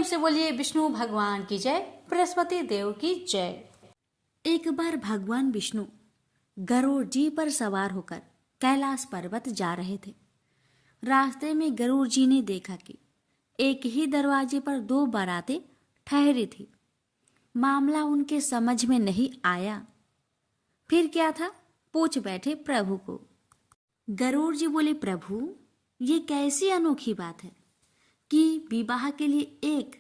से बोलिए विष्णु भगवान की जय, बृहस्पति देव की जय। एक बार भगवान विष्णु गरुड़ जी पर सवार होकर कैलाश पर्वत जा रहे थे। रास्ते में गरुड़ जी ने देखा कि एक ही दरवाजे पर दो बारातें ठहरी थी। मामला उनके समझ में नहीं आया। फिर क्या था, पूछ बैठे प्रभु को। गरुड़ जी बोले, प्रभु ये कैसी अनोखी बात है कि विवाह के लिए एक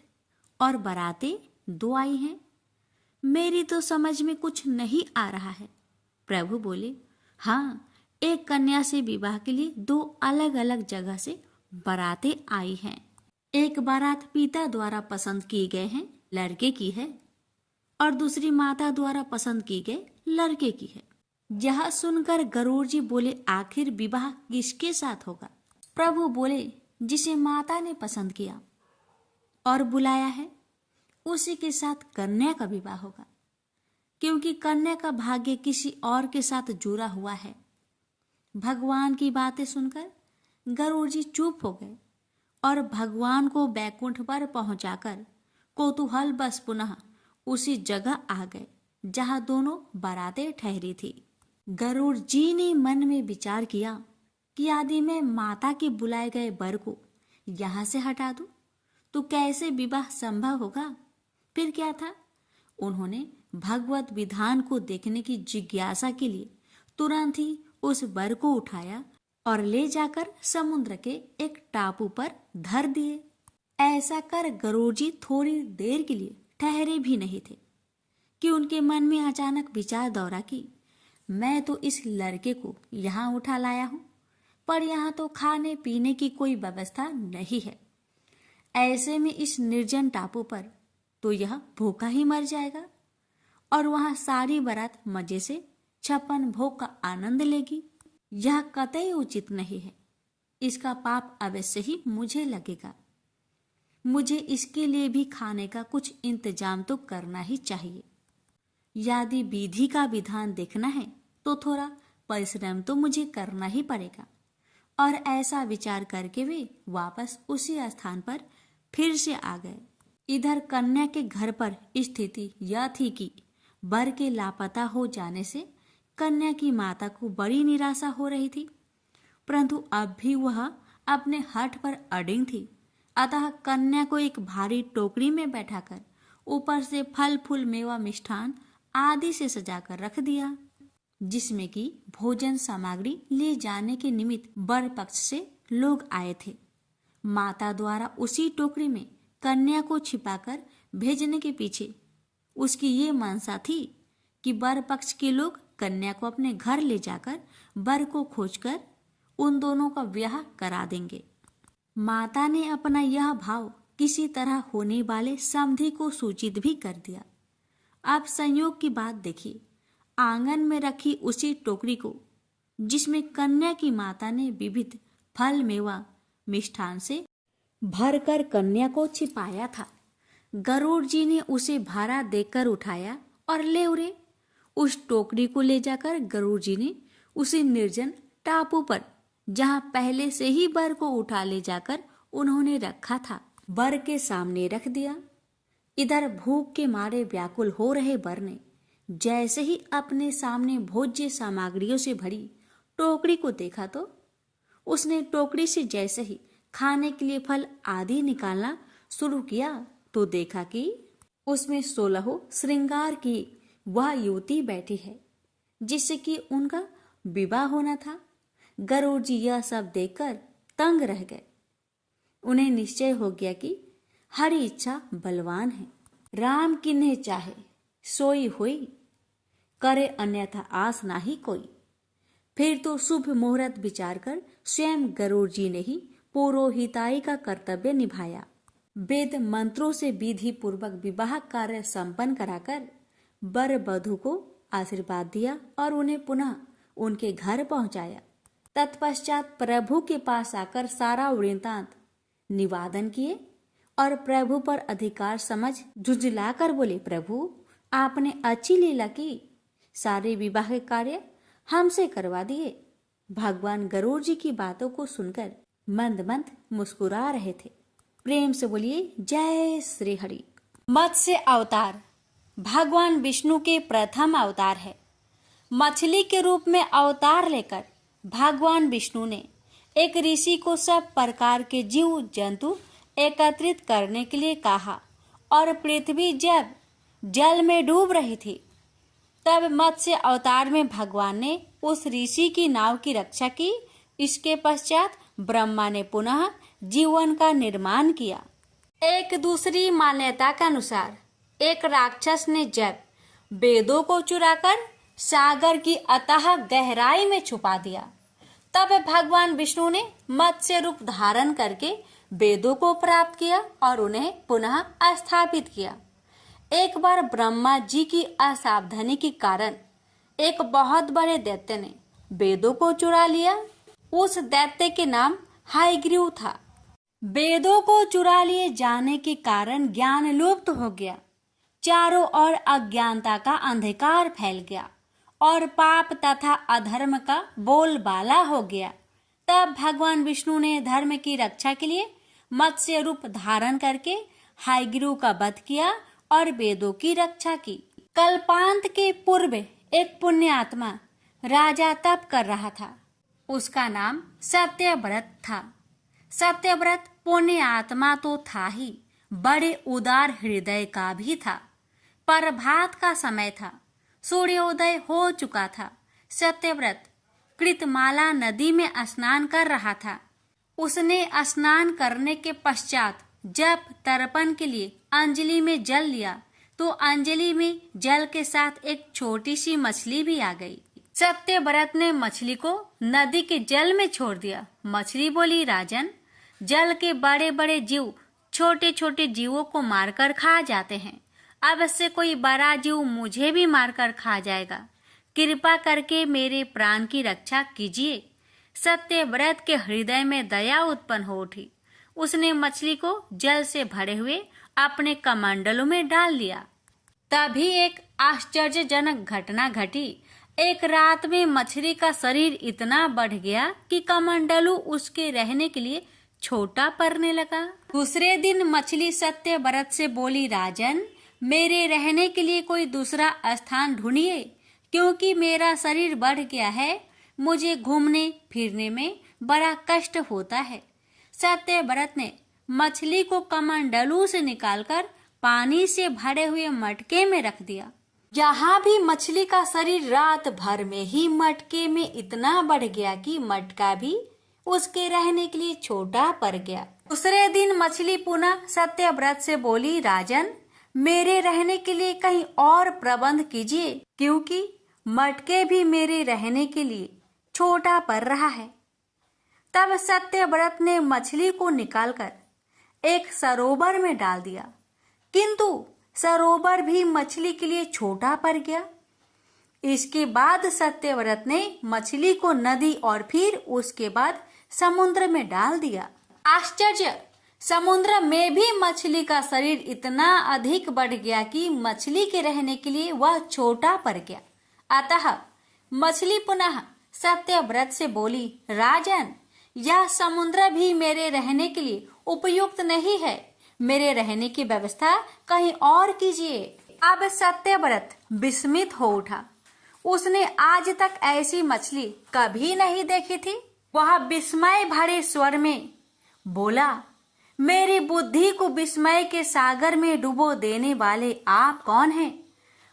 और बारातें दो आई हैं। मेरी तो समझ में कुछ नहीं आ रहा है। प्रभु बोले, हाँ, एक कन्या से विवाह के लिए दो अलग अलग जगह से बारातें आई हैं। एक बारात पिता द्वारा पसंद की गए हैं, लड़के की है, और दूसरी माता द्वारा पसंद की गए लड़के की है। यह सुनकर गरुड़ जी बोले, आखिर विवाह किसके साथ होगा? प्रभु बोले, जिसे माता ने पसंद किया और बुलाया है उसी के साथ कन्या का विवाह होगा, क्योंकि कन्या का भाग्य किसी और के साथ जुड़ा हुआ है। भगवान की बातें सुनकर गरुड़ जी चुप हो गए और भगवान को बैकुंठ पर पहुंचाकर कौतूहल बस पुनः उसी जगह आ गए जहां दोनों बारातें ठहरी थी। गरुड़ जी ने मन में विचार किया कि यदि मैं माता के बुलाए गए वर को यहां से हटा दूं तो कैसे विवाह संभव होगा। फिर क्या था, उन्होंने भगवत विधान को देखने की जिज्ञासा के लिए तुरंत ही उस वर को उठाया और ले जाकर समुद्र के एक टापू पर धर दिए। ऐसा कर गरुड़ जी थोड़ी देर के लिए ठहरे भी नहीं थे कि उनके मन में अचानक विचार दौड़ा कि मैं तो इस लड़के को यहाँ उठा लाया हूँ, पर यहाँ तो खाने पीने की कोई व्यवस्था नहीं है। ऐसे में इस निर्जन टापू पर तो यह भूखा ही मर जाएगा और वहां सारी बारात मजे से 56 भोग का आनंद लेगी। यह कतई उचित नहीं है। इसका पाप अवश्य ही मुझे लगेगा। मुझे इसके लिए भी खाने का कुछ इंतजाम तो करना ही चाहिए। यदि विधि का विधान देखना है तो थोड़ा परिश्रम तो मुझे करना ही पड़ेगा। और ऐसा विचार करके वे वापस उसी स्थान पर फिर से आ गए। इधर कन्या के घर पर स्थिति यह थी कि वर के लापता हो जाने से कन्या की माता को बड़ी निराशा हो रही थी, परंतु अब भी वह अपने हठ पर अडिग थी। अतः कन्या को एक भारी टोकरी में बैठाकर ऊपर से फल फूल मेवा मिष्ठान आदि से सजाकर रख दिया, जिसमें कि भोजन सामग्री ले जाने के निमित्त वर पक्ष से लोग आए थे। माता द्वारा उसी टोकरी में कन्या को छिपाकर भेजने के पीछे उसकी ये मनसा थी कि वर पक्ष के लोग कन्या को अपने घर ले जाकर वर को खोजकर उन दोनों का ब्याह करा देंगे। माता ने अपना यह भाव किसी तरह होने वाले समधी को सूचित भी कर दिया। आप संयोग की बात देखिए, आंगन में रखी उसी टोकरी को जिसमें कन्या की माता ने विविध फल मेवा मिष्ठान से भरकर कन्या को छिपाया था, गरुड़ जी ने उसे भारा देकर उठाया और ले उड़े। उस टोकरी को ले जाकर गरुड़ जी ने उसी निर्जन टापू पर, जहां पहले से ही वर को उठा ले जाकर उन्होंने रखा था, वर के सामने रख दिया। इधर भूख के मारे व्याकुल हो रहे वर ने जैसे ही अपने सामने भोज्य सामग्रियों से भरी टोकरी को देखा तो उसने टोकरी से जैसे ही खाने के लिए फल आदि निकालना शुरू किया तो देखा कि उसमें 16 श्रृंगार की वह युवती बैठी है जिससे कि उनका विवाह होना था। गरुड़ जी यह सब देखकर तंग रह गए। उन्हें निश्चय हो गया कि हरि इच्छा बलवान है, राम किन्हे चाहे सोई हुई, करे अन्यथा आस नाही कोई। फिर तो शुभ मुहूर्त विचार कर स्वयं गरुड़ जी ने ही पुरोहिताई का कर्तव्य निभाया। वेद मंत्रों से विधि पूर्वक विवाह कार्य संपन्न कराकर वर वधू को आशीर्वाद दिया और उन्हें पुनः उनके घर पहुंचाया। तत्पश्चात प्रभु के पास आकर सारा वृत्तांत निवेदन किए और प्रभु पर अधिकार समझ झुंझलाकर बोले, प्रभु आपने अच्छी लीला की, सारे विवाह के कार्य हमसे करवा दिए। भगवान गरुड़ जी की बातों को सुनकर मंद मंद मुस्कुरा रहे थे। प्रेम से बोलिए जय श्री हरि। मत्स्य अवतार भगवान विष्णु के प्रथम अवतार है। मछली के रूप में अवतार लेकर भगवान विष्णु ने एक ऋषि को सब प्रकार के जीव जंतु एकत्रित करने के लिए कहा और पृथ्वी जब जल में डूब रही थी तब मत्स्य अवतार में भगवान ने उस ऋषि की नाव की रक्षा की। इसके पश्चात ब्रह्मा ने पुनः जीवन का निर्माण किया। एक दूसरी मान्यता के अनुसार एक राक्षस ने जब वेदों को चुराकर सागर की अथाह गहराई में छुपा दिया तब भगवान विष्णु ने मत्स्य रूप धारण करके वेदों को प्राप्त किया और उन्हें पुनः स्थापित किया। एक बार ब्रह्मा जी की असावधानी के कारण एक बहुत बड़े दैत्य ने वेदों को चुरा लिया। उस दैत्य के नाम हायग्रीव था। वेदों को चुरा लिए जाने के कारण ज्ञान लुप्त हो गया। चारों ओर अज्ञानता का अंधकार फैल गया और पाप तथा अधर्म का बोलबाला हो गया। तब भगवान विष्णु ने धर्म की रक्षा के लिए मत्स्य रूप धारण करके हायग्रीव का वध किया और वेदों की रक्षा की। कल्पांत के पूर्व एक पुण्यात्मा राजा तप कर रहा था। उसका नाम सत्यव्रत था। सत्यव्रत पुण्य आत्मा तो था ही, बड़े उदार हृदय का भी था। प्रभात का समय था, सूर्योदय हो चुका था। सत्यव्रत कृतमाला नदी में स्नान कर रहा था। उसने स्नान करने के पश्चात जब तर्पण के लिए अंजलि में जल लिया तो अंजलि में जल के साथ एक छोटी सी मछली भी आ गई। सत्यव्रत ने मछली को नदी के जल में छोड़ दिया। मछली बोली, राजन, जल के बड़े बड़े जीव छोटे छोटे जीवों को मारकर खा जाते हैं। अब से कोई बड़ा जीव मुझे भी मारकर खा जाएगा। कृपा करके मेरे प्राण की रक्षा कीजिए। सत्यव्रत के हृदय में दया उत्पन्न हो उठी। उसने मछली को जल से भरे हुए अपने कमंडलों में डाल लिया। तभी एक आश्चर्यजनक घटना घटी। एक रात में मछली का शरीर इतना बढ़ गया कि कमंडलू उसके रहने के लिए छोटा पड़ने लगा। दूसरे दिन मछली सत्यव्रत से बोली, राजन, मेरे रहने के लिए कोई दूसरा स्थान ढूंढिए, क्योंकि मेरा शरीर बढ़ गया है। मुझे घूमने फिरने में बड़ा कष्ट होता है। सत्यव्रत ने मछली को कमंडलू से निकालकर पानी से भरे हुए मटके में रख दिया। यहाँ भी मछली का शरीर रात भर में ही मटके में इतना बढ़ गया कि मटका भी उसके रहने के लिए छोटा पड़ गया। दूसरे दिन मछली पुनः सत्यव्रत से बोली, राजन, मेरे रहने के लिए कहीं और प्रबंध कीजिए, क्योंकि मटके भी मेरे रहने के लिए छोटा पड़ रहा है। तब सत्यव्रत ने मछली को निकालकर एक सरोवर में डाल दिया, किंतु सरोवर भी मछली के लिए छोटा पड़ गया। इसके बाद सत्यव्रत ने मछली को नदी और फिर उसके बाद समुद्र में डाल दिया। आश्चर्य! समुद्र में भी मछली का शरीर इतना अधिक बढ़ गया कि मछली के रहने के लिए वह छोटा पड़ गया। अतः मछली पुनः सत्यव्रत से बोली, राजन, यह समुद्र भी मेरे रहने के लिए उपयुक्त नहीं है। मेरे रहने की व्यवस्था कहीं और कीजिए। अब सत्यव्रत विस्मित हो उठा। उसने आज तक ऐसी मछली कभी नहीं देखी थी। वह विस्मय भरे स्वर में बोला, मेरी बुद्धि को विस्मय के सागर में डुबो देने वाले आप कौन हैं?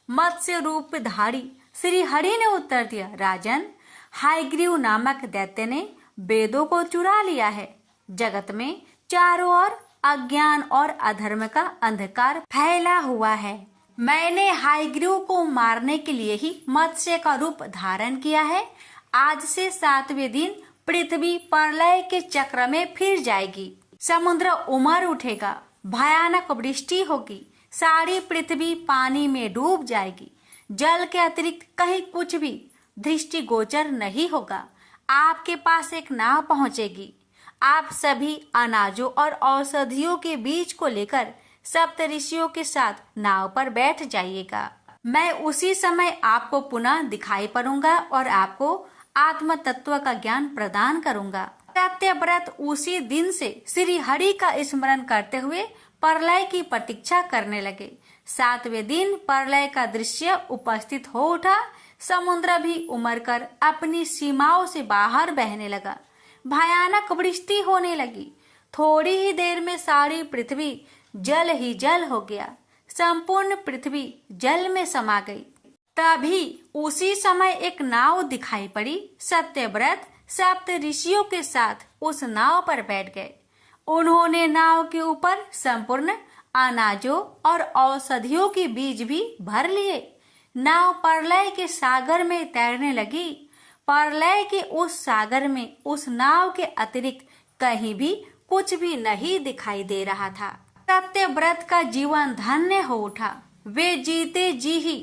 मत्स्य रूपधारी श्री हरि ने उत्तर दिया, राजन, हायग्रीव नामक दैत्य ने वेदों को चुरा लिया है। जगत में चारों ओर अज्ञान और अधर्म का अंधकार फैला हुआ है। मैंने हायग्रीव को मारने के लिए ही मत्स्य का रूप धारण किया है। आज से 7वें दिन पृथ्वी प्रलय के चक्र में फिर जाएगी। समुद्र उमड़ उठेगा, भयानक वृष्टि होगी, सारी पृथ्वी पानी में डूब जाएगी। जल के अतिरिक्त कहीं कुछ भी दृष्टिगोचर नहीं होगा। आपके पास एक नाव पहुंचेगी। आप सभी अनाजों और औषधियों के बीज को लेकर सप्तऋषियों के साथ नाव पर बैठ जाइएगा। मैं उसी समय आपको पुनः दिखाई पड़ूंगा और आपको आत्म तत्व का ज्ञान प्रदान करूंगा। सत्यव्रत उसी दिन से श्री हरि का स्मरण करते हुए प्रलय की प्रतीक्षा करने लगे। 7वें दिन प्रलय का दृश्य उपस्थित हो उठा। समुद्र भी उमड़कर अपनी सीमाओं से बाहर बहने लगा। भयानक वृष्टि होने लगी। थोड़ी ही देर में सारी पृथ्वी जल ही जल हो गया। संपूर्ण पृथ्वी जल में समा गई। तभी उसी समय एक नाव दिखाई पड़ी। सत्यव्रत 7 ऋषियों के साथ उस नाव पर बैठ गए। उन्होंने नाव के ऊपर संपूर्ण अनाजों और औषधियों के बीज भी भर लिए। नाव प्रलय के सागर में तैरने लगी। प्रलय के उस सागर में उस नाव के अतिरिक्त कहीं भी कुछ भी नहीं दिखाई दे रहा था। सत्यव्रत का जीवन धन्य हो उठा। वे जीते जी ही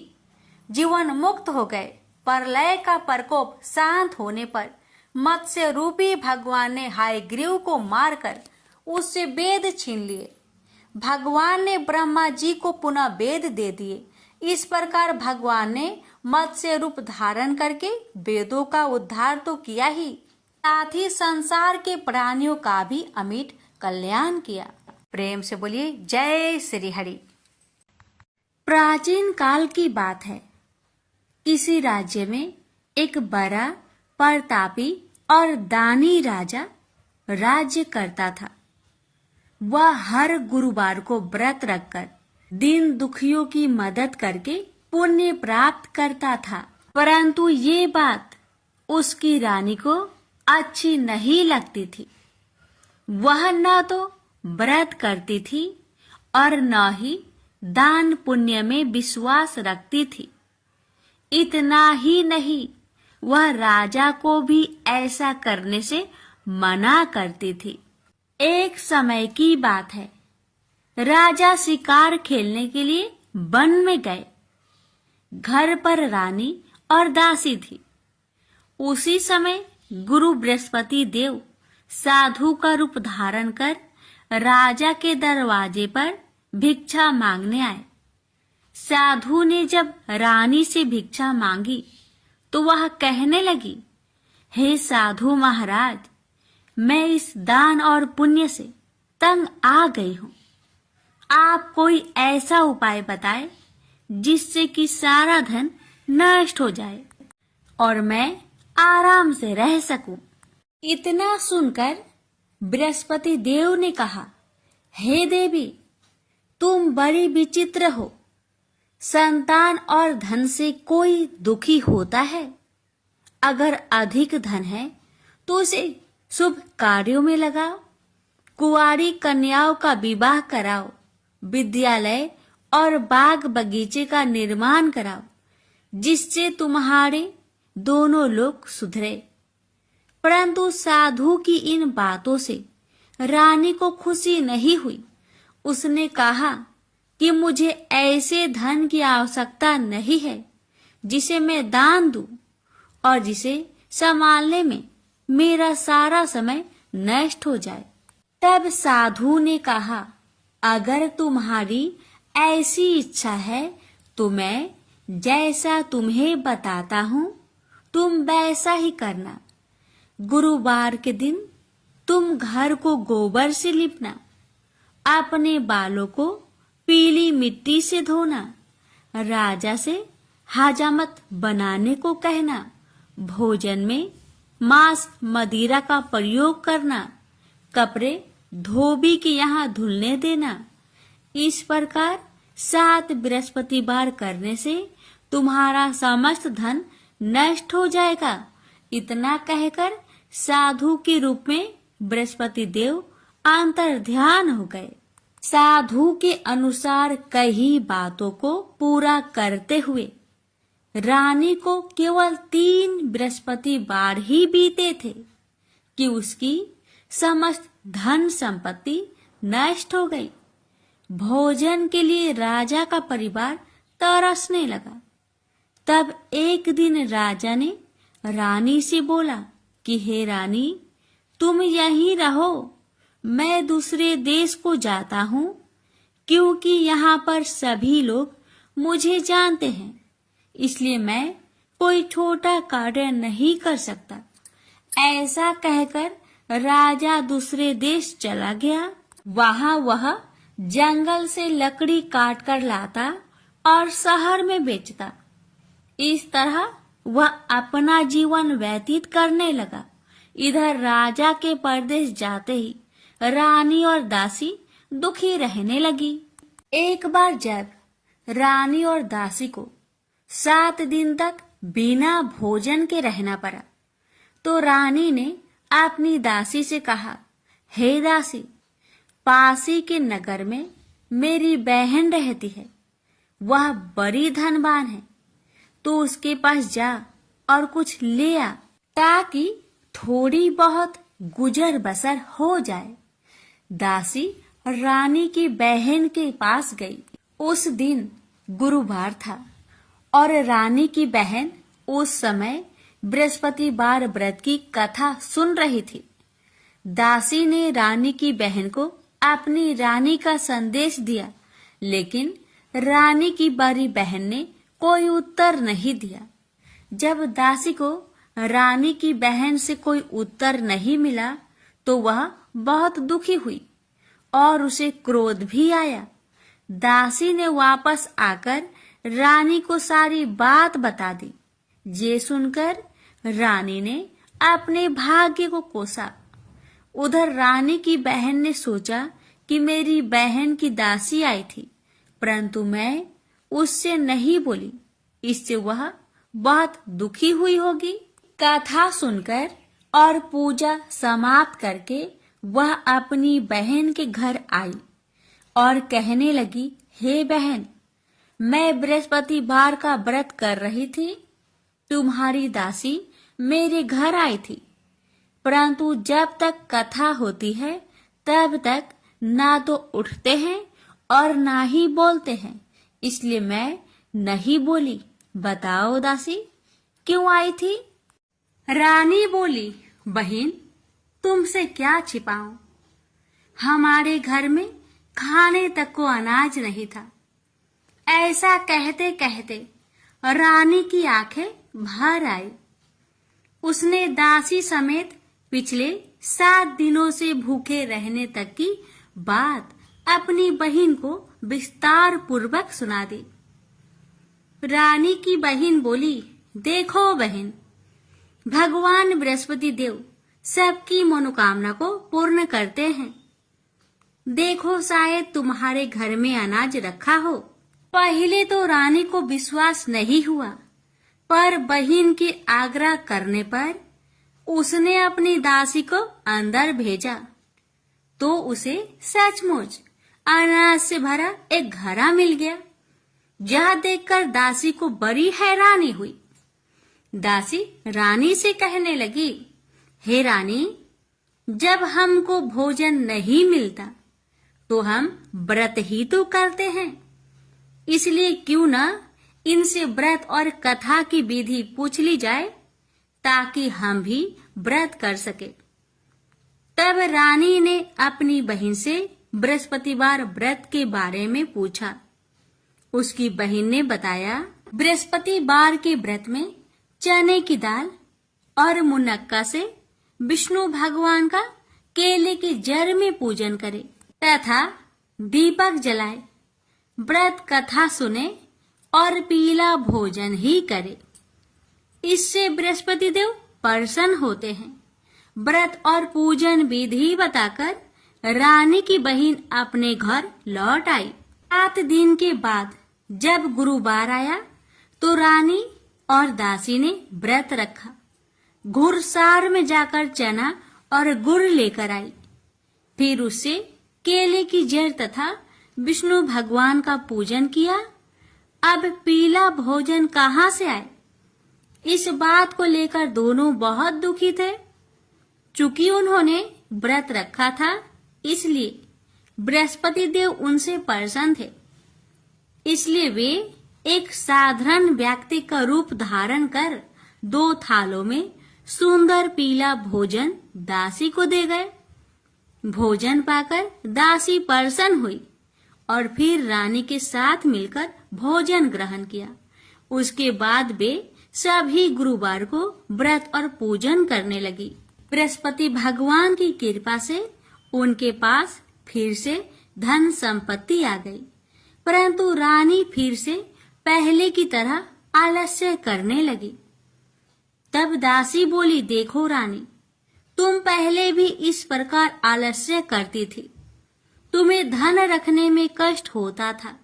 जीवन मुक्त हो गए। प्रलय का प्रकोप शांत होने पर मत्स्य रूपी भगवान ने हयग्रीव को मारकर उससे वेद छीन लिए। भगवान ने ब्रह्मा जी को पुनः वेद दे दिए। इस प्रकार भगवान ने मत्स्य रूप धारण करके वेदों का उद्धार तो किया ही, साथ ही संसार के प्राणियों का भी अमिट कल्याण किया। प्रेम से बोलिए जय श्री हरि। प्राचीन काल की बात है। किसी राज्य में एक बड़ा प्रतापी और दानी राजा राज्य करता था। वह हर गुरुवार को व्रत रखकर दीन दुखियों की मदद करके पुण्य प्राप्त करता था। परंतु ये बात उसकी रानी को अच्छी नहीं लगती थी। वह न तो व्रत करती थी और न ही दान पुण्य में विश्वास रखती थी। इतना ही नहीं, वह राजा को भी ऐसा करने से मना करती थी। एक समय की बात है। राजा शिकार खेलने के लिए वन में गए। घर पर रानी और दासी थी। उसी समय गुरु बृहस्पति देव साधु का रूप धारण कर राजा के दरवाजे पर भिक्षा मांगने आए। साधु ने जब रानी से भिक्षा मांगी तो वह कहने लगी, हे साधु महाराज, मैं इस दान और पुण्य से तंग आ गई हूँ। आप कोई ऐसा उपाय बताएं जिससे कि सारा धन नष्ट हो जाए और मैं आराम से रह सकूं। इतना सुनकर बृहस्पति देव ने कहा, हे देवी, तुम बड़ी विचित्र हो। संतान और धन से कोई दुखी होता है? अगर अधिक धन है तो उसे शुभ कार्यों में लगाओ। कुंवारी कन्याओं का विवाह कराओ। विद्यालय और बाग बगीचे का निर्माण कराओ, जिससे तुम्हारे दोनों लोग सुधरे। परंतु साधु की इन बातों से रानी को खुशी नहीं हुई। उसने कहा कि मुझे ऐसे धन की आवश्यकता नहीं है जिसे मैं दान दूं और जिसे संभालने में मेरा सारा समय नष्ट हो जाए। तब साधु ने कहा, अगर तुम्हारी ऐसी इच्छा है तो मैं जैसा तुम्हें बताता हूँ तुम वैसा ही करना। गुरुवार के दिन तुम घर को गोबर से लिपना, अपने बालों को पीली मिट्टी से धोना, राजा से हजामत बनाने को कहना, भोजन में मांस मदिरा का प्रयोग करना, कपड़े धोबी के यहाँ धुलने देना। इस प्रकार 7 बृहस्पतिवार करने से तुम्हारा समस्त धन नष्ट हो जाएगा। इतना कहकर साधु के रूप में बृहस्पति देव अंतर ध्यान हो गए। साधु के अनुसार कई बातों को पूरा करते हुए रानी को केवल 3 बृहस्पतिवार ही बीते थे कि उसकी समस्त धन संपत्ति नष्ट हो गई। भोजन के लिए राजा का परिवार तरसने लगा। तब एक दिन राजा ने रानी से बोला कि हे रानी, तुम यहीं रहो, मैं दूसरे देश को जाता हूँ, क्योंकि यहाँ पर सभी लोग मुझे जानते हैं, इसलिए मैं कोई छोटा कार्य नहीं कर सकता। ऐसा कहकर राजा दूसरे देश चला गया। वहां वह जंगल से लकड़ी काट कर लाता और शहर में बेचता। इस तरह वह अपना जीवन व्यतीत करने लगा। इधर राजा के परदेश जाते ही रानी और दासी दुखी रहने लगी। एक बार जब रानी और दासी को 7 दिन तक बिना भोजन के रहना पड़ा, तो रानी ने अपनी दासी से कहा, हे दासी, पासी के नगर में मेरी बहन रहती है। वह बड़ी धनवान है, तो उसके पास जा और कुछ ले आ, ताकि थोड़ी बहुत गुजर बसर हो जाए। दासी रानी की बहन के पास गई। उस दिन गुरुवार था और रानी की बहन उस समय बृहस्पतिवार व्रत की कथा सुन रही थी। दासी ने रानी की बहन को अपनी रानी का संदेश दिया, लेकिन रानी की बड़ी बहन ने कोई उत्तर नहीं दिया। जब दासी को रानी की बहन से कोई उत्तर नहीं मिला, तो वह बहुत दुखी हुई और उसे क्रोध भी आया। दासी ने वापस आकर रानी को सारी बात बता दी। ये सुनकर रानी ने अपने भाग्य को कोसा। उधर रानी की बहन ने सोचा कि मेरी बहन की दासी आई थी, परंतु मैं उससे नहीं बोली, इससे वह बहुत दुखी हुई होगी। कथा सुनकर और पूजा समाप्त करके वह अपनी बहन के घर आई और कहने लगी, हे बहन, मैं बृहस्पतिवार का व्रत कर रही थी। तुम्हारी दासी मेरे घर आई थी, परंतु जब तक कथा होती है तब तक ना तो उठते हैं और ना ही बोलते हैं, इसलिए मैं नहीं बोली। बताओ दासी, क्यों आई थी? रानी बोली, बहन, तुमसे क्या छिपाऊं? हमारे घर में खाने तक को अनाज नहीं था। ऐसा कहते कहते रानी की आंखें भर आई। उसने दासी समेत पिछले 7 दिनों से भूखे रहने तक की बात अपनी बहन को विस्तार पूर्वक सुना दी। रानी की बहन बोली, देखो बहन, भगवान बृहस्पति देव सबकी मनोकामना को पूर्ण करते हैं। देखो, शायद तुम्हारे घर में अनाज रखा हो। पहले तो रानी को विश्वास नहीं हुआ, पर बहन के आग्रह करने पर उसने अपनी दासी को अंदर भेजा, तो उसे सचमुच अनाज से भरा एक घड़ा मिल गया। यह देखकर दासी को बड़ी हैरानी हुई। दासी रानी से कहने लगी, हे रानी, जब हमको भोजन नहीं मिलता तो हम व्रत ही तो करते हैं, इसलिए क्यों न इनसे व्रत और कथा की विधि पूछ ली जाए, ताकि हम भी व्रत कर सके। तब रानी ने अपनी बहन से बृहस्पतिवार व्रत के बारे में पूछा। उसकी बहन ने बताया, बृहस्पतिवार के व्रत में चने की दाल और मुनक्का से विष्णु भगवान का केले के जड़ में पूजन करे तथा दीपक जलाए, व्रत कथा सुने और पीला भोजन ही करे। इससे बृहस्पति देव प्रसन्न होते हैं। व्रत और पूजन विधि बताकर रानी की बहन अपने घर लौट आई। 7 दिन के बाद जब गुरुवार आया तो रानी और दासी ने व्रत रखा। घुड़सार में जाकर चना और गुड़ लेकर आई। फिर उससे केले की जड़ तथा विष्णु भगवान का पूजन किया। अब पीला भोजन कहाँ से आए? इस बात को लेकर दोनों बहुत दुखी थे। चूंकि उन्होंने व्रत रखा था, इसलिए बृहस्पति देव उनसे प्रसन्न थे। इसलिए वे एक साधारण व्यक्ति का रूप धारण कर 2 थालों में सुंदर पीला भोजन दासी को दे गए। भोजन पाकर दासी प्रसन्न हुई और फिर रानी के साथ मिलकर भोजन ग्रहण किया। उसके बाद वे सभी गुरुवार को व्रत और पूजन करने लगी। बृहस्पति भगवान की कृपा से उनके पास फिर से धन संपत्ति आ गई, परंतु रानी फिर से पहले की तरह आलस्य करने लगी। तब दासी बोली, देखो रानी, तुम पहले भी इस प्रकार आलस्य करती थी, तुम्हें धन रखने में कष्ट होता था,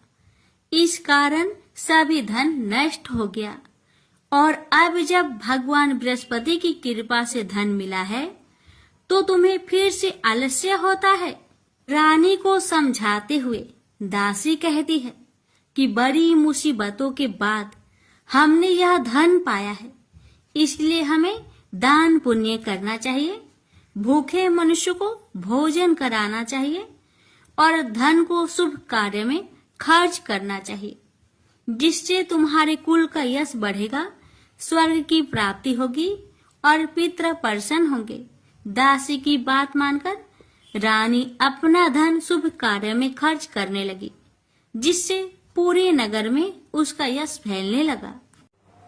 इस कारण सभी धन नष्ट हो गया, और अब जब भगवान बृहस्पति की कृपा से धन मिला है तो तुम्हें फिर से आलस्य होता है। रानी को समझाते हुए दासी कहती है कि बड़ी मुसीबतों के बाद हमने यह धन पाया है, इसलिए हमें दान पुण्य करना चाहिए, भूखे मनुष्य को भोजन कराना चाहिए और धन को शुभ कार्य में खर्च करना चाहिए, जिससे तुम्हारे कुल का यश बढ़ेगा, स्वर्ग की प्राप्ति होगी और पितृ प्रसन्न होंगे। दासी की बात मानकर रानी अपना धन शुभ कार्य में खर्च करने लगी, जिससे पूरे नगर में उसका यश फैलने लगा।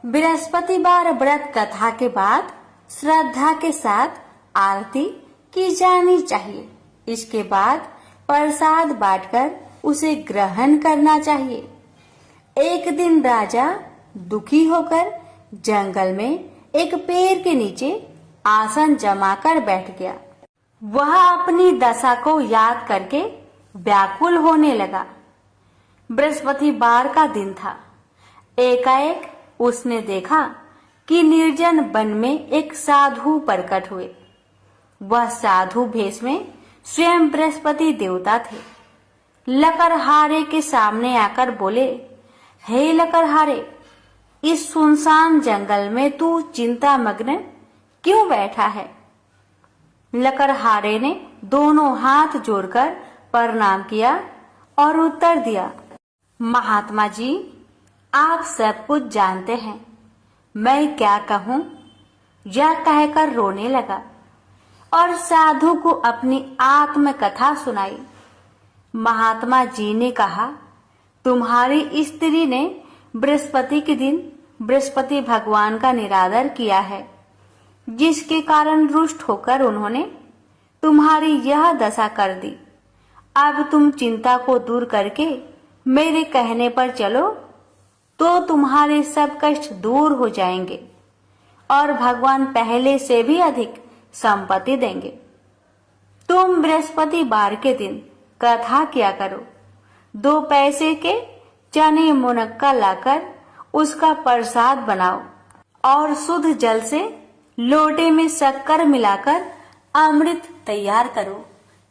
बृहस्पतिवार व्रत कथा के बाद श्रद्धा के साथ आरती की जानी चाहिए। इसके बाद प्रसाद बांटकर उसे ग्रहण करना चाहिए। एक दिन राजा दुखी होकर जंगल में एक पेड़ के नीचे आसन जमाकर बैठ गया। वह अपनी दशा को याद करके व्याकुल होने लगा। बृहस्पतिवार का दिन था। एकाएक उसने देखा कि निर्जन वन में एक साधु प्रकट हुए। वह साधु भेष में स्वयं बृहस्पति देवता थे। लकड़हारे के सामने आकर बोले, हे लकड़हारे, इस सुनसान जंगल में तू चिंता मग्न क्यों बैठा है? लकड़हारे ने दोनों हाथ जोड़कर प्रणाम किया और उत्तर दिया, महात्मा जी, आप सब कुछ जानते हैं, मैं क्या कहूँ? यह कहकर रोने लगा और साधु को अपनी आत्मकथा सुनाई। महात्मा जी ने कहा, तुम्हारी स्त्री ने बृहस्पति के दिन बृहस्पति भगवान का निरादर किया है, जिसके कारण रुष्ट होकर उन्होंने तुम्हारी यह दशा कर दी। अब तुम चिंता को दूर करके मेरे कहने पर चलो तो तुम्हारे सब कष्ट दूर हो जाएंगे और भगवान पहले से भी अधिक संपत्ति देंगे। तुम बृहस्पतिवार के दिन कथा किया करो। 2 पैसे के चने मुनक्का लाकर उसका प्रसाद बनाओ और शुद्ध जल से लोटे में शक्कर मिलाकर अमृत तैयार करो।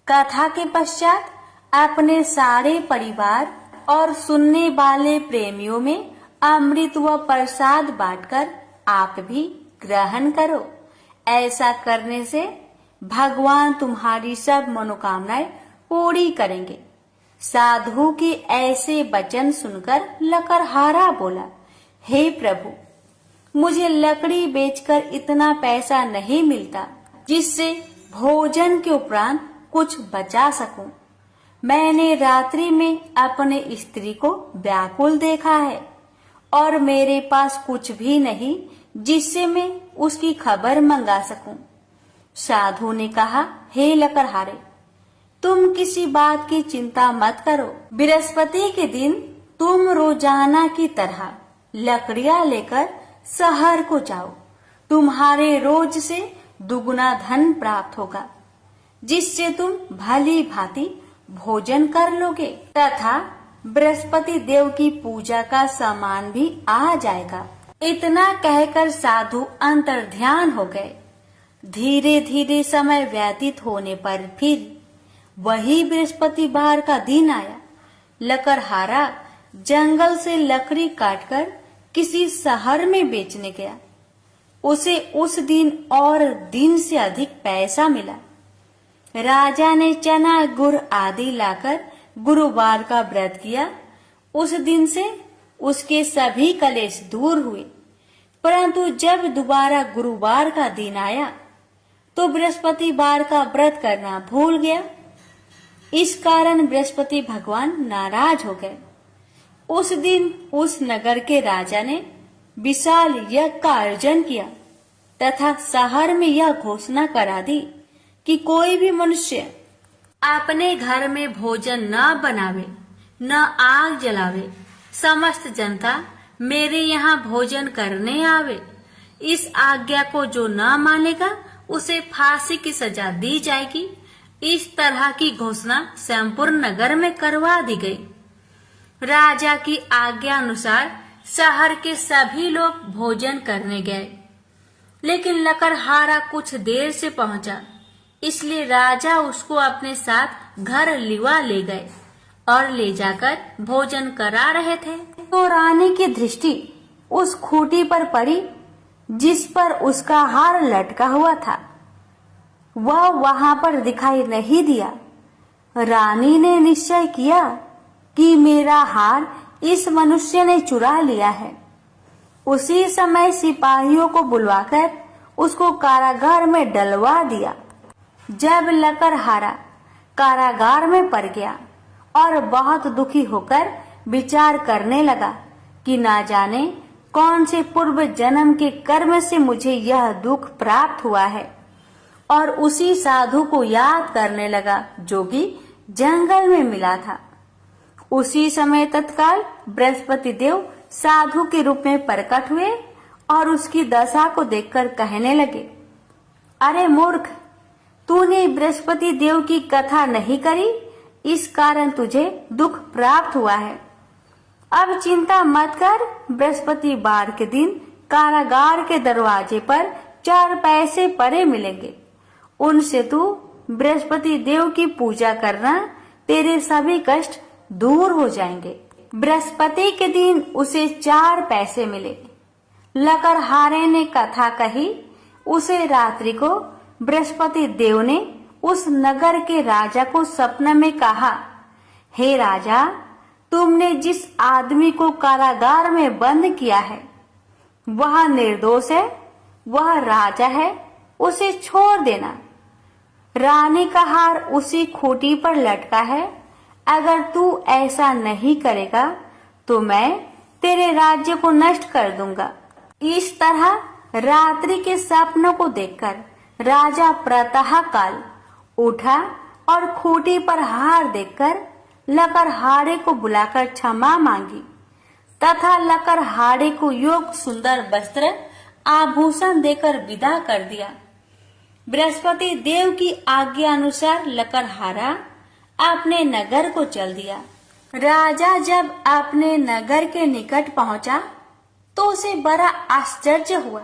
कथा के पश्चात अपने सारे परिवार और सुनने वाले प्रेमियों में अमृत व प्रसाद बांटकर आप भी ग्रहण करो। ऐसा करने से भगवान तुम्हारी सब मनोकामनाएं पूरी करेंगे। साधु के ऐसे वचन सुनकर लकड़हारा बोला, हे प्रभु, मुझे लकड़ी बेचकर इतना पैसा नहीं मिलता जिससे भोजन के उपरांत कुछ बचा सकूं। मैंने रात्रि में अपने स्त्री को व्याकुल देखा है और मेरे पास कुछ भी नहीं जिससे मैं उसकी खबर मंगा सकूं। साधु ने कहा, हे लकड़हारे, तुम किसी बात की चिंता मत करो। बृहस्पति के दिन तुम रोजाना की तरह लकड़ियां लेकर शहर को जाओ। तुम्हारे रोज से दुगुना धन प्राप्त होगा, जिससे तुम भली भांति भोजन कर लोगे तथा बृहस्पति देव की पूजा का सामान भी आ जाएगा। इतना कहकर साधु अंतर्ध्यान हो गए। धीरे धीरे समय व्यतीत होने पर फिर वही बृहस्पतिवार का दिन आया। लकड़हारा जंगल से लकड़ी काटकर किसी शहर में बेचने गया। उसे उस दिन और दिन से अधिक पैसा मिला। राजा ने चना गुड़ आदि लाकर गुरुवार का व्रत किया। उस दिन से उसके सभी कलेश दूर हुए। परंतु जब दोबारा गुरुवार का दिन आया तो बृहस्पतिवार का व्रत करना भूल गया। इस कारण बृहस्पति भगवान नाराज हो गए। उस दिन उस नगर के राजा ने विशाल यज्ञ का आयोजन किया। तथा शहर में यह घोषणा करा दी कि कोई भी मनुष्य अपने घर में भोजन न बनावे, न आग जलावे। समस्त जनता मेरे यहाँ भोजन करने आवे। इस आज्ञा को जो न मानेगा उसे फांसी की सजा दी जाएगी। इस तरह की घोषणा संपूर्ण नगर में करवा दी गई। राजा की आज्ञा अनुसार शहर के सभी लोग भोजन करने गए, लेकिन लकड़हारा कुछ देर से पहुंचा, इसलिए राजा उसको अपने साथ घर लिवा ले गए और ले जाकर भोजन करा रहे थे। तो रानी की दृष्टि उस खूंटी पर पड़ी जिस पर उसका हार लटका हुआ था। वह वहां पर दिखाई नहीं दिया। रानी ने निश्चय किया कि मेरा हार इस मनुष्य ने चुरा लिया है। उसी समय सिपाहियों को बुलवाकर उसको कारागार में डलवा दिया। जब लकड़हारा कारागार में पड़ गया और बहुत दुखी होकर विचार करने लगा कि ना जाने कौन से पूर्व जन्म के कर्म से मुझे यह दुख प्राप्त हुआ है, और उसी साधु को याद करने लगा जो कि जंगल में मिला था। उसी समय तत्काल बृहस्पति देव साधु के रूप में प्रकट हुए और उसकी दशा को देखकर कहने लगे, अरे मूर्ख, तूने बृहस्पति देव की कथा नहीं करी, इस कारण तुझे दुख प्राप्त हुआ है। अब चिंता मत कर। बृहस्पतिवार के दिन कारागार के दरवाजे पर 4 पैसे पड़े मिलेंगे। उनसे तू बृहस्पति देव की पूजा करना, तेरे सभी कष्ट दूर हो जाएंगे। बृहस्पति के दिन उसे 4 पैसे मिले। लकड़हारे ने कथा कही। उसे रात्रि को बृहस्पति देव ने उस नगर के राजा को सपने में कहा, हे राजा, तुमने जिस आदमी को कारागार में बंद किया है वह निर्दोष है, वह राजा है, उसे छोड़ देना। रानी का हार उसी खूंटी पर लटका है। अगर तू ऐसा नहीं करेगा तो मैं तेरे राज्य को नष्ट कर दूंगा। इस तरह रात्रि के सपनों को देखकर राजा प्रातः काल उठा और खूंटी पर हार देखकर लकड़हारे को बुलाकर क्षमा मांगी तथा लकड़हारे को योग्य सुंदर वस्त्र आभूषण देकर विदा कर दिया। बृहस्पति देव की आज्ञा अनुसार लकड़हारा अपने नगर को चल दिया। राजा जब अपने नगर के निकट पहुंचा तो उसे बड़ा आश्चर्य हुआ।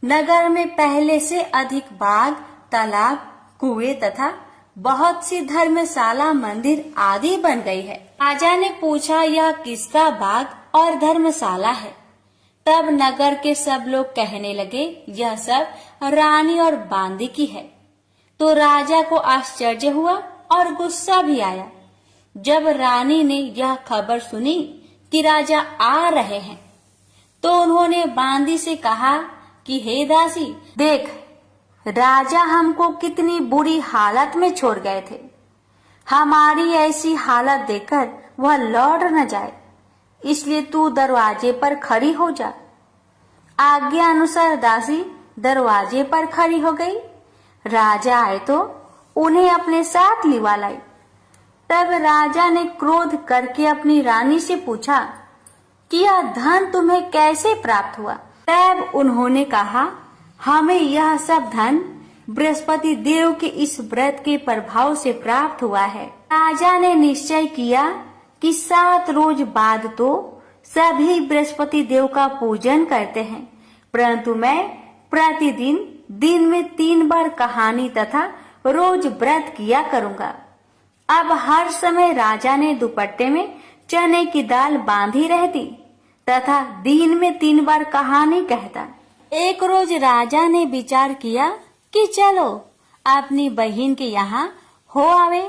नगर में पहले से अधिक बाग, तालाब, कुएं तथा बहुत सी धर्मशाला, मंदिर आदि बन गई है। राजा ने पूछा, यह किसका बाग और धर्मशाला है? तब नगर के सब लोग कहने लगे, यह सब रानी और बांदी की है। तो राजा को आश्चर्य हुआ और गुस्सा भी आया। जब रानी ने यह खबर सुनी कि राजा आ रहे हैं तो उन्होंने बांदी से कहा कि हे दासी, देख, राजा हमको कितनी बुरी हालत में छोड़ गए थे। हमारी ऐसी हालत देखकर वह लौट न जाए, इसलिए तू दरवाजे पर खड़ी हो जा। आज्ञा अनुसार दासी दरवाजे पर खड़ी हो गई। राजा आए तो उन्हें अपने साथ लिवा लाई। तब राजा ने क्रोध करके अपनी रानी से पूछा कि यह धन तुम्हें कैसे प्राप्त हुआ? तब उन्होंने कहा, हमें यह सब धन बृहस्पति देव के इस व्रत के प्रभाव से प्राप्त हुआ है। राजा ने निश्चय किया कि 7 रोज बाद तो सभी बृहस्पति देव का पूजन करते हैं, परंतु मैं प्रतिदिन दिन में 3 बार कहानी तथा रोज व्रत किया करूंगा। अब हर समय राजा ने दुपट्टे में चने की दाल बांधी रहती तथा दिन में 3 बार कहानी कहता। एक रोज राजा ने विचार किया कि चलो अपनी बहन के यहाँ हो आवे।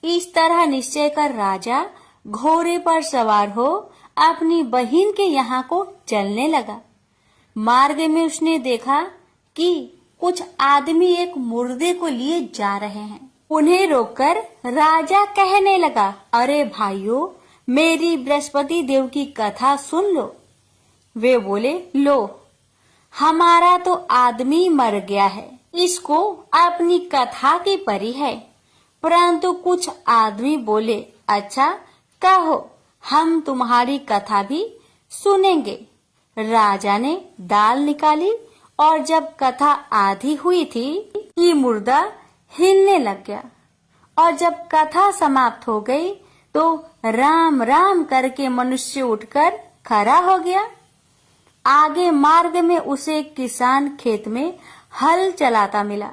इस तरह निश्चय कर राजा घोड़े पर सवार हो अपनी बहन के यहाँ को चलने लगा। मार्ग में उसने देखा कि कुछ आदमी एक मुर्दे को लिए जा रहे हैं। उन्हें रोककर राजा कहने लगा, अरे भाइयों, मेरी बृहस्पति देव की कथा सुन लो। वे बोले, लो, हमारा तो आदमी मर गया है, इसको अपनी कथा की परी है। परंतु कुछ आदमी बोले, अच्छा कहो, हम तुम्हारी कथा भी सुनेंगे। राजा ने दाल निकाली और जब कथा आधी हुई थी कि मुर्दा हिलने लग गया, और जब कथा समाप्त हो गई तो राम राम करके मनुष्य उठकर खड़ा हो गया। आगे मार्ग में उसे एक किसान खेत में हल चलाता मिला।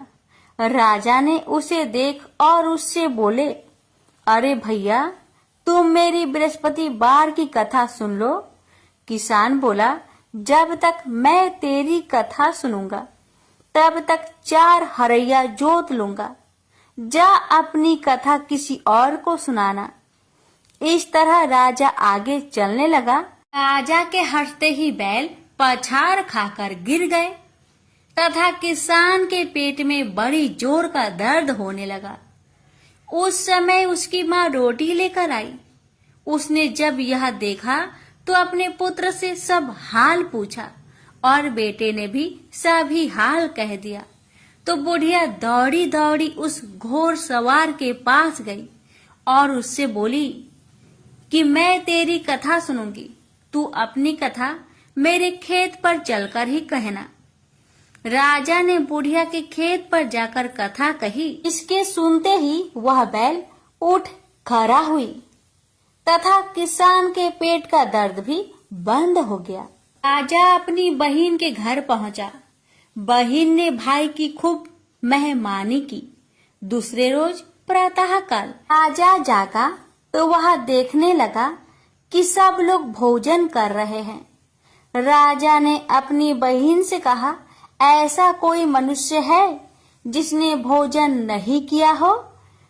राजा ने उसे देख और उससे बोले, अरे भैया, तुम मेरी बृहस्पतिवार की कथा सुन लो। किसान बोला, जब तक मैं तेरी कथा सुनूंगा तब तक 4 हरैया जोत लूंगा। जा अपनी कथा किसी और को सुनाना। इस तरह राजा आगे चलने लगा। राजा के हंसते ही बैल पछाड़ खाकर गिर गए तथा किसान के पेट में बड़ी जोर का दर्द होने लगा। उस समय उसकी माँ रोटी लेकर आई। उसने जब यह देखा तो अपने पुत्र से सब हाल पूछा और बेटे ने भी सभी हाल कह दिया। तो बुढ़िया दौड़ी दौड़ी उस घोड़ सवार के पास गई और उससे बोली कि मैं तेरी कथा सुनूंगी, तू अपनी कथा मेरे खेत पर चलकर ही कहना। राजा ने बुढ़िया के खेत पर जाकर कथा कही। इसके सुनते ही वह बैल उठ खड़ा हुई तथा किसान के पेट का दर्द भी बंद हो गया। राजा अपनी बहन के घर पहुंचा। बहन ने भाई की खूब मेहमानी की। दूसरे रोज प्रातःकाल राजा जागा तो वह देखने लगा कि सब लोग भोजन कर रहे हैं। राजा ने अपनी बहन से कहा, ऐसा कोई मनुष्य है जिसने भोजन नहीं किया हो?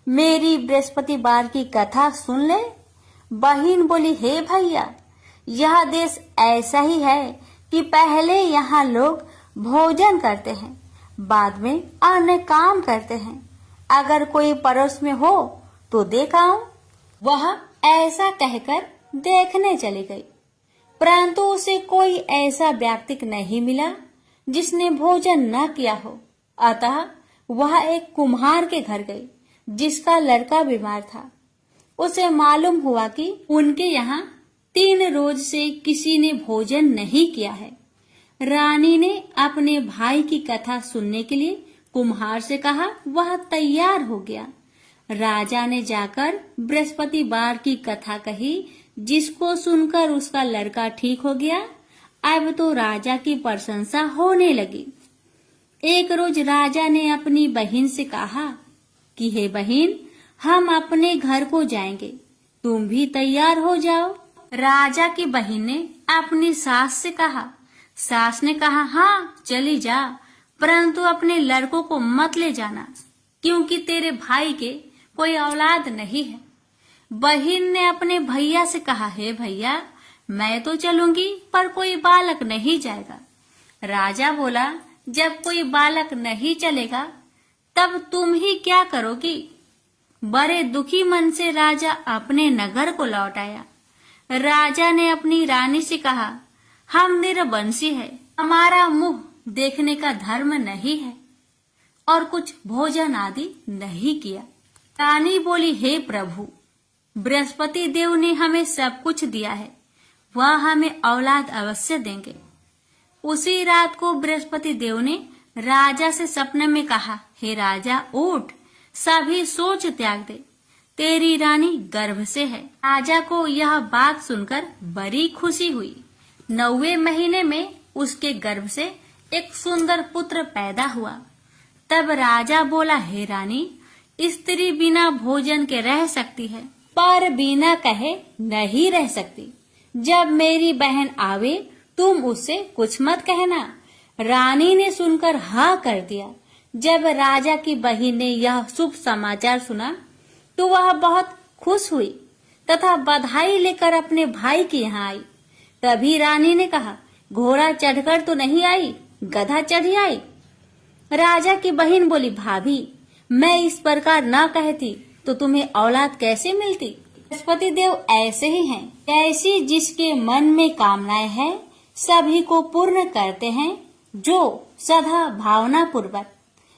मेरी बृहस्पतिवार की कथा सुन ले। बहन बोली, हे भैया, यह देश ऐसा ही है कि पहले यहाँ लोग भोजन करते हैं, बाद में अन्य काम करते हैं। अगर कोई पड़ोस में हो तो देख आऊं। वह ऐसा कहकर देखने चली गई, परंतु उसे कोई ऐसा व्यक्ति नहीं मिला जिसने भोजन न किया हो। अतः वह एक कुम्हार के घर गई जिसका लड़का बीमार था। उसे मालूम हुआ कि उनके यहाँ 3 रोज से किसी ने भोजन नहीं किया है। रानी ने अपने भाई की कथा सुनने के लिए कुम्हार से कहा। वह तैयार हो गया। राजा ने जाकर बृहस्पतिवार की कथा कही, जिसको सुनकर उसका लड़का ठीक हो गया। अब तो राजा की प्रशंसा होने लगी। एक रोज राजा ने अपनी बहन से कहा कि हे बहन, हम अपने घर को जाएंगे, तुम भी तैयार हो जाओ। राजा की बहन ने अपनी सास से कहा। सास ने कहा, हाँ चली जा, परंतु अपने लड़कों को मत ले जाना, क्योंकि तेरे भाई के कोई औलाद नहीं है। बहन ने अपने भैया से कहा, हे भैया, मैं तो चलूंगी पर कोई बालक नहीं जाएगा। राजा बोला, जब कोई बालक नहीं चलेगा तब तुम ही क्या करोगी? बड़े दुखी मन से राजा अपने नगर को लौट आया। राजा ने अपनी रानी से कहा, हम निरवंशी है, हमारा मुंह देखने का धर्म नहीं है और कुछ भोजन आदि नहीं किया। रानी बोली, हे प्रभु, बृहस्पति देव ने हमें सब कुछ दिया है, वह हमें औलाद अवश्य देंगे। उसी रात को बृहस्पति देव ने राजा से सपने में कहा, हे राजा, उठ, सभी सोच त्याग दे, तेरी रानी गर्भ से है। राजा को यह बात सुनकर बड़ी खुशी हुई। 9वें महीने में उसके गर्भ से एक सुंदर पुत्र पैदा हुआ। तब राजा बोला, हे रानी, स्त्री बिना भोजन के रह सकती है, पर बिना कहे नहीं रह सकती। जब मेरी बहन आवे तुम उससे कुछ मत कहना। रानी ने सुनकर हाँ कर दिया। जब राजा की बहन ने यह शुभ समाचार सुना तो वह बहुत खुश हुई तथा बधाई लेकर अपने भाई के यहाँ आई। तभी रानी ने कहा, घोड़ा चढ़कर तो नहीं आई, गधा चढ़ी आई। राजा की बहन बोली, भाभी, मैं इस प्रकार न कहती तो तुम्हें औलाद कैसे मिलती? बृहस्पति देव ऐसे ही हैं, ऐसी जिसके मन में कामनाएं हैं सभी को पूर्ण करते हैं, जो सदा भावना पूर्वक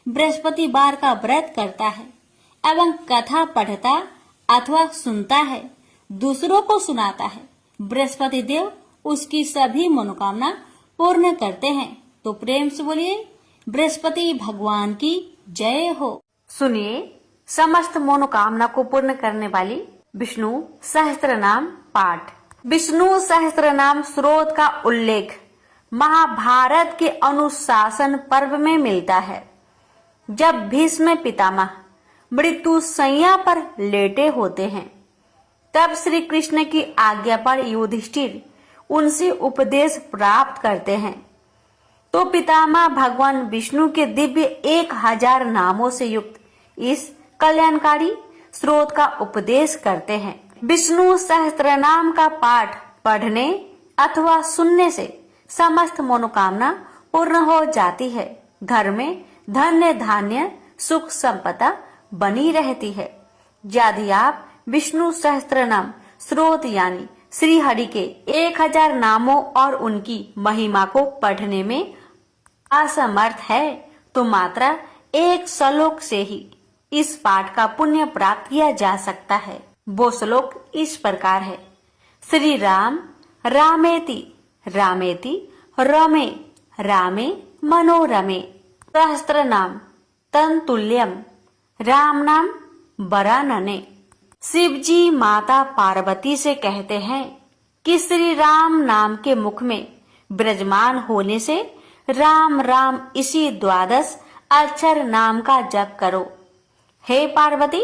बृहस्पतिवार का व्रत करता है एवं कथा पढ़ता अथवा सुनता है, दूसरों को सुनाता है, बृहस्पति देव उसकी सभी मनोकामना पूर्ण करते हैं। तो प्रेम से बोलिए बृहस्पति भगवान की जय हो। सुनिए समस्त मनोकामना को पूर्ण करने वाली विष्णु सहस्त्र नाम पाठ। विष्णु सहस्त्र नाम स्रोत का उल्लेख महाभारत के अनुशासन पर्व में मिलता है। जब भीष्म पितामह मृत्यु शैया पर लेटे होते हैं, तब श्री कृष्ण की आज्ञा पर युधिष्ठिर उनसे उपदेश प्राप्त करते हैं। तो पितामह भगवान विष्णु के दिव्य 1000 नामों से युक्त इस कल्याणकारी स्रोत का उपदेश करते हैं। विष्णु सहस्त्र नाम का पाठ पढ़ने अथवा सुनने से समस्त मनोकामना पूर्ण हो जाती है। घर में धन्य धान्य सुख संपदा बनी रहती है। यदि आप विष्णु सहस्त्र नाम स्रोत यानी श्री हरि के 1000 नामों और उनकी महिमा को पढ़ने में असमर्थ है, तो मात्र एक श्लोक से ही इस पाठ का पुण्य प्राप्त किया जा सकता है। वो श्लोक इस प्रकार है। श्री राम रामेति रामेति रमे रामे मनोरमे सहस्त्र नाम तन्तुल्यम राम नाम वरानने। शिव जी माता पार्वती से कहते हैं कि श्री राम नाम के मुख में विराजमान होने से राम राम इसी 12 अक्षर नाम का जप करो। हे पार्वती,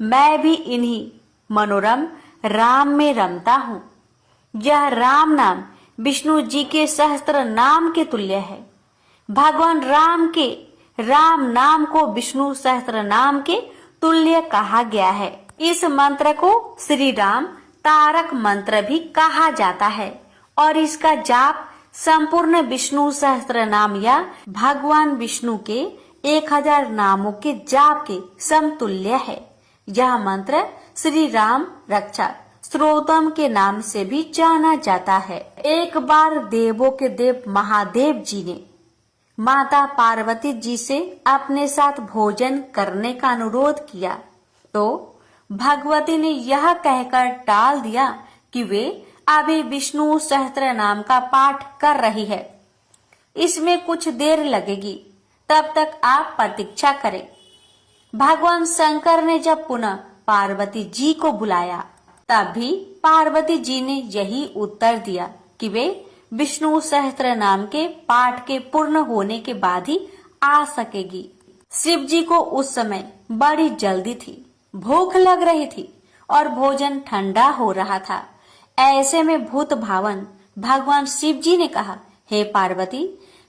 मैं भी इन्हीं मनोरम राम में रमता हूँ। यह राम नाम विष्णु जी के सहस्त्र नाम के तुल्य है। भगवान राम के राम नाम को विष्णु सहस्त्र नाम के तुल्य कहा गया है। इस मंत्र को श्री राम तारक मंत्र भी कहा जाता है और इसका जाप संपूर्ण विष्णु सहस्त्र नाम या भगवान विष्णु के 1000 नामों के जाप के समतुल्य है। यह मंत्र श्री राम रक्षा स्त्रोतम के नाम से भी जाना जाता है। एक बार देवों के देव महादेव जी ने माता पार्वती जी से अपने साथ भोजन करने का अनुरोध किया, तो भगवती ने यह कहकर टाल दिया कि वे अभी विष्णु सहस्त्र नाम का पाठ कर रही है, इसमें कुछ देर लगेगी, तब तक आप प्रतीक्षा करें। भगवान शंकर ने जब पुनः पार्वती जी को बुलाया, तब भी पार्वती जी ने यही उत्तर दिया कि वे विष्णु सहस्त्र नाम के पाठ के पूर्ण होने के बाद ही आ सकेगी। शिव जी को उस समय बड़ी जल्दी थी, भूख लग रही थी और भोजन ठंडा हो रहा था। ऐसे में भूत भावन भगवान शिव जी ने कहा, हे पार्वती,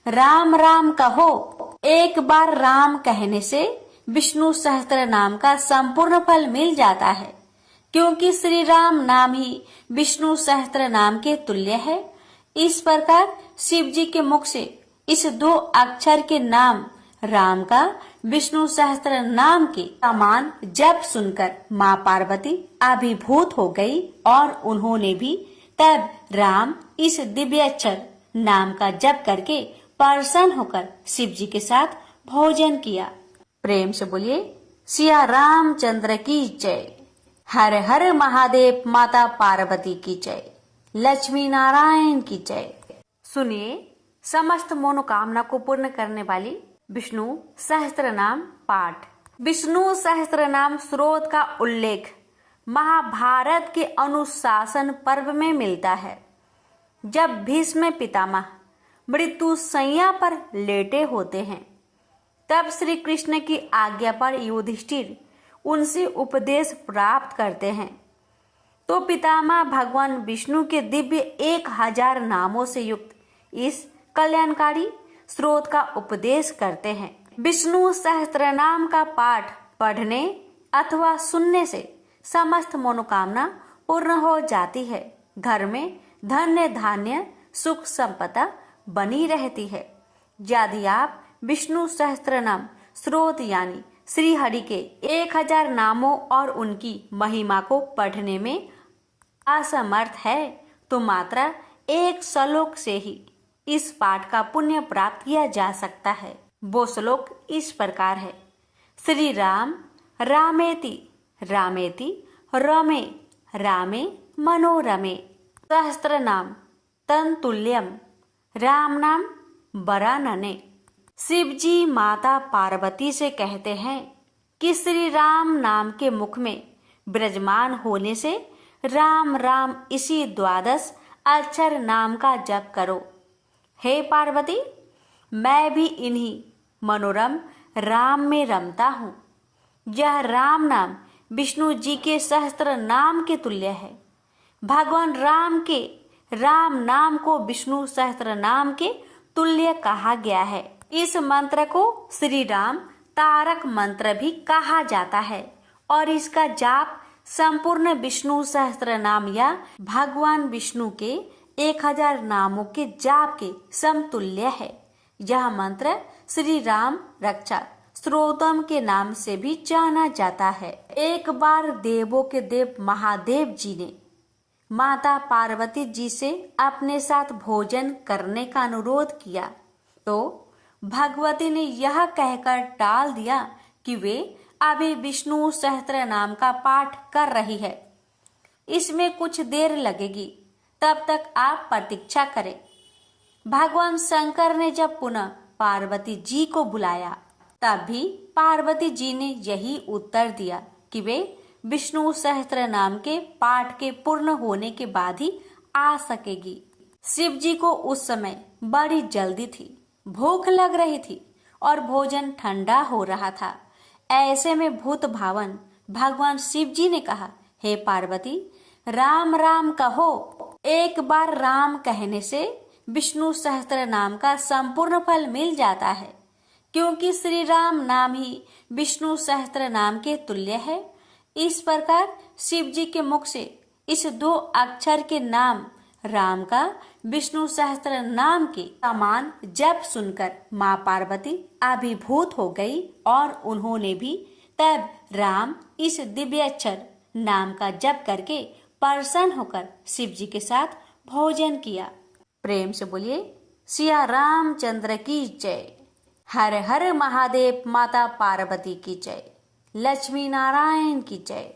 राम राम कहो। एक बार राम कहने से विष्णु सहस्त्र नाम का संपूर्ण फल मिल जाता है, क्योंकि श्री राम नाम ही विष्णु सहस्त्र नाम के तुल्य है। इस प्रकार शिव जी के मुख से इस 2 अक्षर के नाम राम का विष्णु सहस्त्र नाम के समान जप सुनकर माँ पार्वती अभिभूत हो गई और उन्होंने भी तब राम इस दिव्य अक्षर नाम का जप करके प्रसन्न होकर शिव जी के साथ भोजन किया। प्रेम से बोलिए सिया रामचंद्र की जय। हर हर महादेव, माता पार्वती की जय, लक्ष्मी नारायण की जय। सुनिए समस्त मनोकामना को पूर्ण करने वाली विष्णु सहस्त्र नाम पाठ। विष्णु सहस्त्र नाम स्रोत का उल्लेख महाभारत के अनुशासन पर्व में मिलता है। जब भीष्म पितामह मृत्यु शैया पर लेटे होते हैं, तब श्री कृष्ण की आज्ञा पर युधिष्ठिर उनसे उपदेश प्राप्त करते हैं। तो पितामह भगवान विष्णु के दिव्य 1000 नामों से युक्त इस कल्याणकारी स्रोत का उपदेश करते हैं। विष्णु सहस्त्र नाम का पाठ पढ़ने अथवा सुनने से समस्त मनोकामना पूर्ण हो जाती है। घर में धन्य धान्य सुख संपदा बनी रहती है। यदि आप विष्णु सहस्त्र नाम स्रोत यानी श्री हरि के 1000 नामों और उनकी महिमा को पढ़ने में असमर्थ है, तो मात्र एक श्लोक से ही इस पाठ का पुण्य प्राप्त किया जा सकता है। वो श्लोक इस प्रकार है। श्री राम रामेति रामेति रमे रामे मनोरमे सहस्त्र नाम तन्तुल्यम राम नाम वरानने। शिव जी माता पार्वती से कहते हैं कि श्री राम नाम के मुख में विराजमान होने से राम राम इसी 12 अक्षर नाम का जप करो। हे पार्वती, मैं भी इन्हीं मनोरम राम में रमता हूँ। यह राम नाम विष्णु जी के सहस्त्र नाम के तुल्य है। भगवान राम के राम नाम को विष्णु सहस्त्र नाम के तुल्य कहा गया है। इस मंत्र को श्री राम तारक मंत्र भी कहा जाता है और इसका जाप संपूर्ण विष्णु सहस्त्र नाम या भगवान विष्णु के 1000 नामों के जाप के समतुल्य है। यह मंत्र श्री राम रक्षा स्त्रोतम के नाम से भी जाना जाता है। एक बार देवों के देव महादेव जी ने माता पार्वती जी से अपने साथ भोजन करने का अनुरोध किया तो भगवती ने यह कहकर टाल दिया कि वे अभी विष्णु सहस्त्र नाम का पाठ कर रही है, इसमें कुछ देर लगेगी, तब तक आप प्रतीक्षा करें। भगवान शंकर ने जब पुनः पार्वती जी को बुलाया तब भी पार्वती जी ने यही उत्तर दिया कि वे विष्णु सहस्त्र नाम के पाठ के पूर्ण होने के बाद ही आ सकेगी। शिव जी को उस समय बड़ी जल्दी थी, भूख लग रही थी और भोजन ठंडा हो रहा था। ऐसे में भूत भावन भगवान शिव जी ने कहा, हे पार्वती, राम राम कहो। एक बार राम कहने से विष्णु सहस्त्र नाम का संपूर्ण फल मिल जाता है, क्योंकि श्री राम नाम ही विष्णु सहस्त्र नाम के तुल्य है। इस प्रकार शिव जी के मुख से इस 2 अक्षर के नाम राम का विष्णु सहस्त्र नाम के समान जप सुनकर माँ पार्वती अभिभूत हो गई और उन्होंने भी तब राम इस दिव्य अक्षर नाम का जप करके प्रसन्न होकर शिव जी के साथ भोजन किया। प्रेम से बोलिए सिया रामचंद्र की जय। हर हर महादेव। माता पार्वती की जय। लक्ष्मी नारायण की जय।